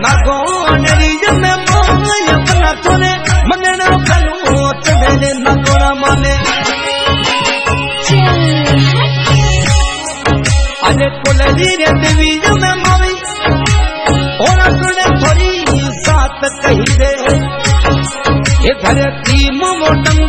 नागोन रीज में मोय अपना तोने मनना कलू तेरे नगोना माने अरे कोलरी रे देवीज में मोई और सुने थोड़ी साथ कही दे ये धरती मोटम